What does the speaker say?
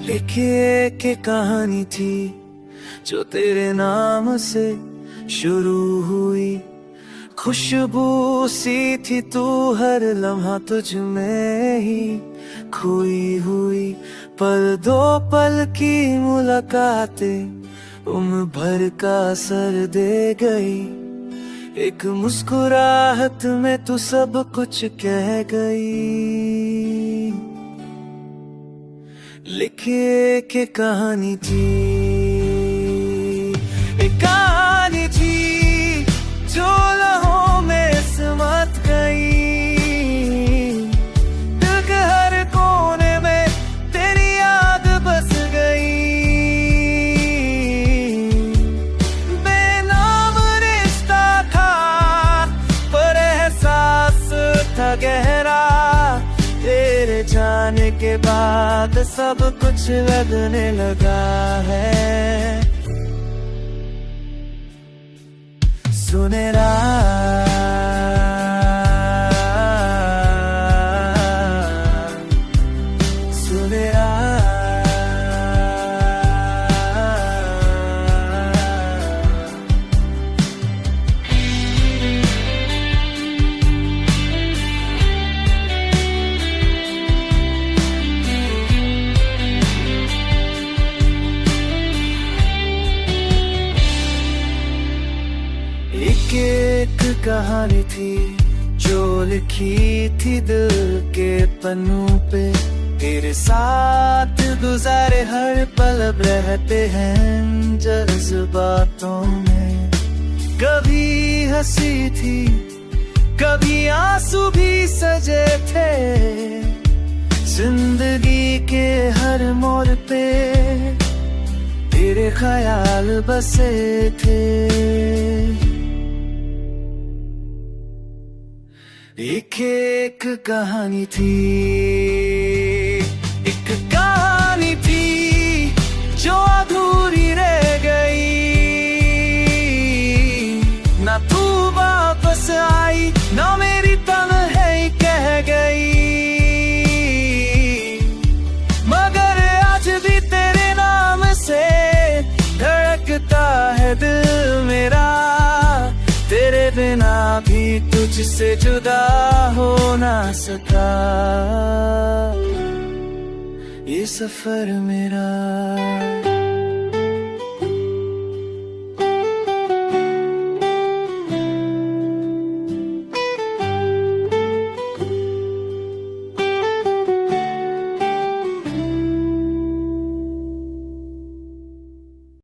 लिखिए के कहानी थी जो तेरे नाम से शुरू हुई। खुशबू सी थी तू, हर लम्हा तुझ में ही खोई हुई। पल दो पल की मुलाकातें उम्र भर का असर दे गई। एक मुस्कुराहट में तू सब कुछ कह गई। लिखे के कहानी थी, एक कहानी थी जो लम्हों में सिमट गई। दिल के हर कोने में तेरी याद बस गई। बेनाम रिश्ता था पर एहसास था गहरा। तेरे जाने के बाद सब कुछ लगने लगा है सुनहरा। सुनहरा एक कहानी थी जो लिखी थी दिल के पन्नों पे। तेरे साथ गुजारे हर पल अब रहते हैं जज्बातों में। कभी हंसी थी, कभी आंसू भी सजे थे। जिंदगी के हर मोड़ पे तेरे ख्याल बसे थे। एक कहानी थी, एक कहानी थी जो अधूरी रह गई। ना तू वापस आई, ना मेरी तन्हाई कह गई। मगर आज भी तेरे नाम से धड़कता है दिल मेरा। तेरे बिना भी तुझसे जुदा हो ना सका ये सफर मेरा।